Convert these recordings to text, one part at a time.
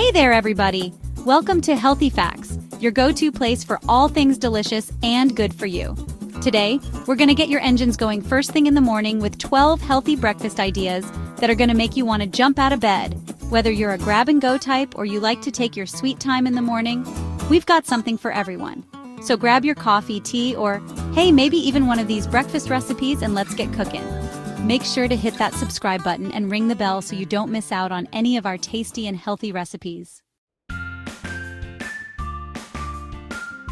Hey there, everybody! Welcome to Healthy Facts, your go-to place for all things delicious and good for you. Today, we're going to get your engines going first thing in the morning with 12 healthy breakfast ideas that are going to make you want to jump out of bed. Whether you're a grab-and-go type or you like to take your sweet time in the morning, we've got something for everyone. So grab your coffee, tea, or, hey, maybe even one of these breakfast recipes and let's get cooking. Make sure to hit that subscribe button and ring the bell so you don't miss out on any of our tasty and healthy recipes.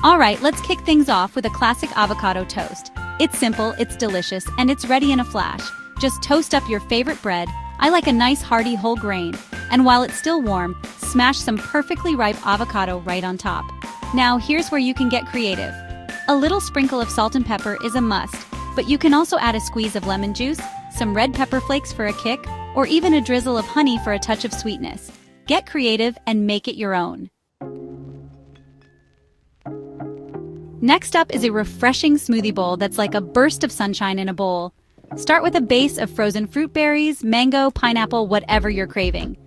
All right, let's kick things off with a classic avocado toast. It's simple, it's delicious, and it's ready in a flash. Just toast up your favorite bread. I like a nice hearty whole grain. And while it's still warm, smash some perfectly ripe avocado right on top. Now, here's where you can get creative. A little sprinkle of salt and pepper is a must, but you can also add a squeeze of lemon juice, some red pepper flakes for a kick, or even a drizzle of honey for a touch of sweetness. Get creative and make it your own. Next up is a refreshing smoothie bowl that's like a burst of sunshine in a bowl. Start with a base of frozen fruit berries, mango, pineapple, whatever you're craving.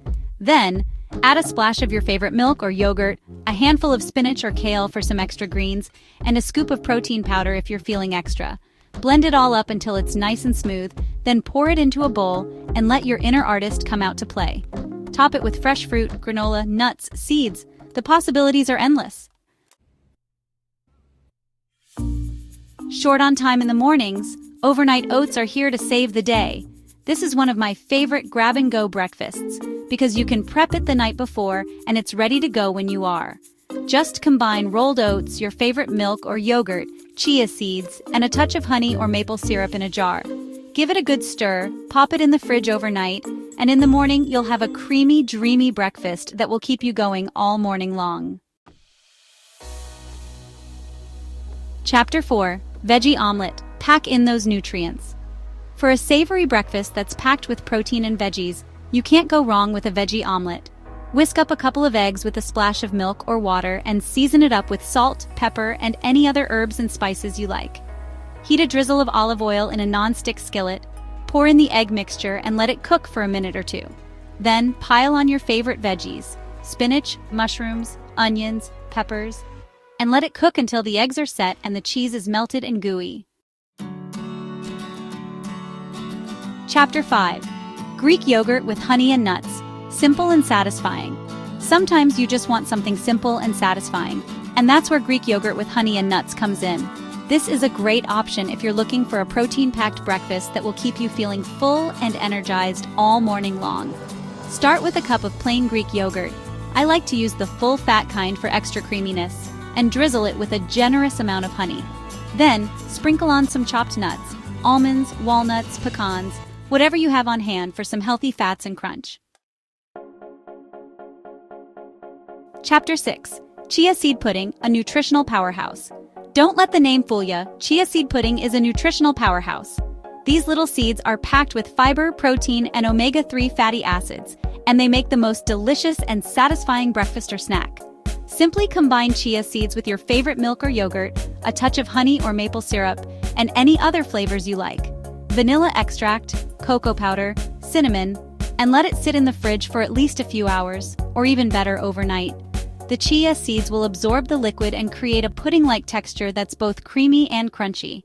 Then, add a splash of your favorite milk or yogurt, a handful of spinach or kale for some extra greens, and a scoop of protein powder if you're feeling extra. Blend it all up until it's nice and smooth, then pour it into a bowl and let your inner artist come out to play. Top it with fresh fruit, granola, nuts, seeds. The possibilities are endless. Short on time in the mornings, overnight oats are here to save the day. This is one of my favorite grab-and-go breakfasts because you can prep it the night before and it's ready to go when you are. Just combine rolled oats, your favorite milk or yogurt, chia seeds, and a touch of honey or maple syrup in a jar. Give it a good stir, pop it in the fridge overnight, and in the morning you'll have a creamy, dreamy breakfast that will keep you going all morning long. Chapter 4. Veggie Omelette. Pack in those nutrients. For a savory breakfast that's packed with protein and veggies, you can't go wrong with a veggie omelette. Whisk up a couple of eggs with a splash of milk or water and season it up with salt, pepper, and any other herbs and spices you like. Heat a drizzle of olive oil in a non-stick skillet, pour in the egg mixture and let it cook for a minute or two. Then pile on your favorite veggies, spinach, mushrooms, onions, peppers, and let it cook until the eggs are set and the cheese is melted and gooey. Chapter 5. Greek yogurt with honey and nuts. Simple and satisfying. Sometimes you just want something simple and satisfying, and that's where Greek yogurt with honey and nuts comes in. This is a great option if you're looking for a protein-packed breakfast that will keep you feeling full and energized all morning long. Start with a cup of plain Greek yogurt. I like to use the full-fat kind for extra creaminess, and drizzle it with a generous amount of honey. Then, sprinkle on some chopped nuts, almonds, walnuts, pecans, whatever you have on hand for some healthy fats and crunch. Chapter 6. Chia seed pudding, a nutritional powerhouse. Don't let the name fool ya. Chia seed pudding is a nutritional powerhouse. These little seeds are packed with fiber, protein, and omega-3 fatty acids, and they make the most delicious and satisfying breakfast or snack. Simply combine chia seeds with your favorite milk or yogurt, a touch of honey or maple syrup, and any other flavors you like. Vanilla extract, cocoa powder, cinnamon, and let it sit in the fridge for at least a few hours, or even better, overnight. The chia seeds will absorb the liquid and create a pudding-like texture that's both creamy and crunchy.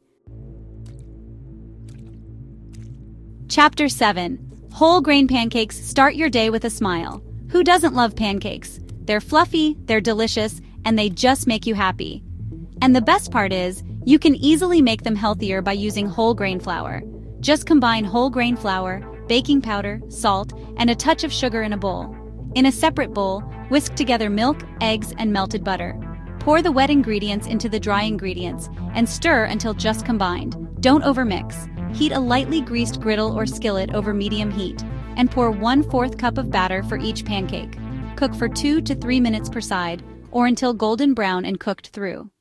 Chapter 7. Whole grain pancakes. Start your day with a smile. Who doesn't love pancakes? They're fluffy, they're delicious, and they just make you happy. And the best part is, you can easily make them healthier by using whole grain flour. Just combine whole grain flour, baking powder, salt, and a touch of sugar in a bowl. In a separate bowl, whisk together milk, eggs, and melted butter. Pour the wet ingredients into the dry ingredients and stir until just combined. Don't overmix. Heat a lightly greased griddle or skillet over medium heat and pour 1/4 cup of batter for each pancake. Cook for 2 to 3 minutes per side or until golden brown and cooked through.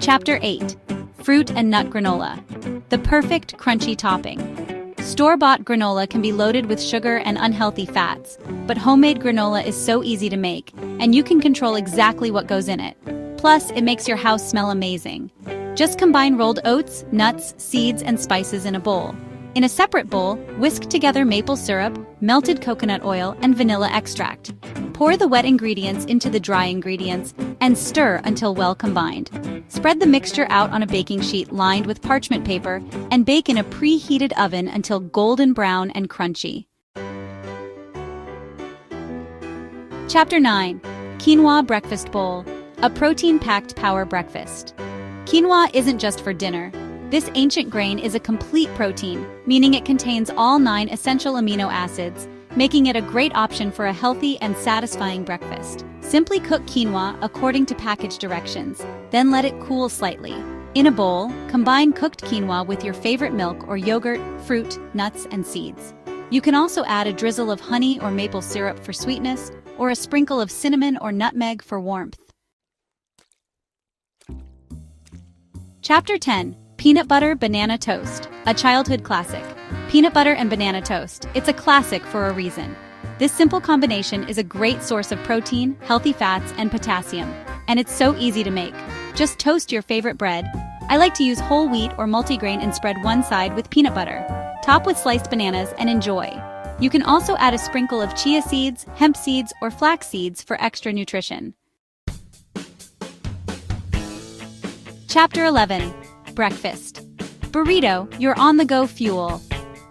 Chapter 8. Fruit and nut granola. The perfect crunchy topping. Store-bought granola can be loaded with sugar and unhealthy fats, but homemade granola is so easy to make, and you can control exactly what goes in it. Plus, it makes your house smell amazing. Just combine rolled oats, nuts, seeds, and spices in a bowl. In a separate bowl, whisk together maple syrup, melted coconut oil, and vanilla extract. Pour the wet ingredients into the dry ingredients and stir until well combined. Spread the mixture out on a baking sheet lined with parchment paper and bake in a preheated oven until golden brown and crunchy. Chapter 9. Quinoa Breakfast Bowl, a protein-packed power breakfast. Quinoa isn't just for dinner. This ancient grain is a complete protein, meaning it contains all 9 essential amino acids, making it a great option for a healthy and satisfying breakfast. Simply cook quinoa according to package directions, then let it cool slightly. In a bowl, combine cooked quinoa with your favorite milk or yogurt, fruit, nuts, and seeds. You can also add a drizzle of honey or maple syrup for sweetness, or a sprinkle of cinnamon or nutmeg for warmth. Chapter 10. Peanut Butter Banana Toast, a childhood classic. Peanut butter and banana toast, it's a classic for a reason. This simple combination is a great source of protein, healthy fats, and potassium, and it's so easy to make. Just toast your favorite bread. I like to use whole wheat or multigrain and spread one side with peanut butter. Top with sliced bananas and enjoy. You can also add a sprinkle of chia seeds, hemp seeds, or flax seeds for extra nutrition. Chapter 11. Breakfast. Burrito, your on-the-go fuel.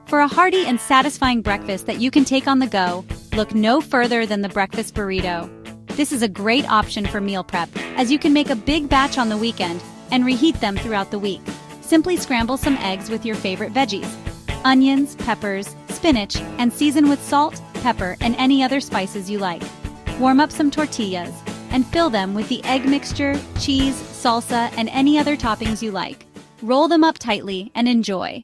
For a hearty and satisfying breakfast that you can take on the go, look no further than the breakfast burrito. This is a great option for meal prep, as you can make a big batch on the weekend and reheat them throughout the week. Simply scramble some eggs with your favorite veggies, onions, peppers, spinach, and season with salt, pepper, and any other spices you like. Warm up some tortillas and fill them with the egg mixture, cheese, salsa, and any other toppings you like. Roll them up tightly and enjoy.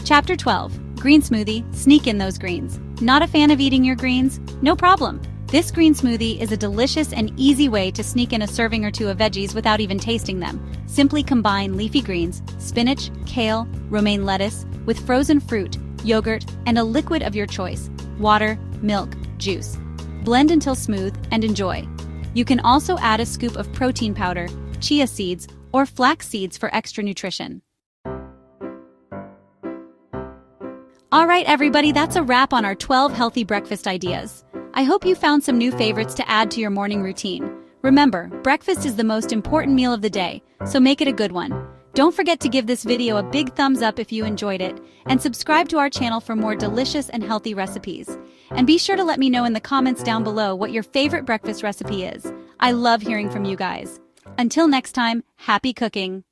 Chapter 12. Green smoothie, sneak in those greens. Not a fan of eating your greens? No problem. This green smoothie is a delicious and easy way to sneak in a serving or two of veggies without even tasting them. Simply combine leafy greens, spinach, kale, romaine lettuce, with frozen fruit, yogurt, and a liquid of your choice, water, milk, juice. Blend until smooth and enjoy. You can also add a scoop of protein powder, chia seeds, or flax seeds for extra nutrition. All right, everybody, that's a wrap on our 12 healthy breakfast ideas. I hope you found some new favorites to add to your morning routine. Remember, breakfast is the most important meal of the day, so make it a good one. Don't forget to give this video a big thumbs up if you enjoyed it, and subscribe to our channel for more delicious and healthy recipes. And be sure to let me know in the comments down below what your favorite breakfast recipe is. I love hearing from you guys. Until next time, happy cooking!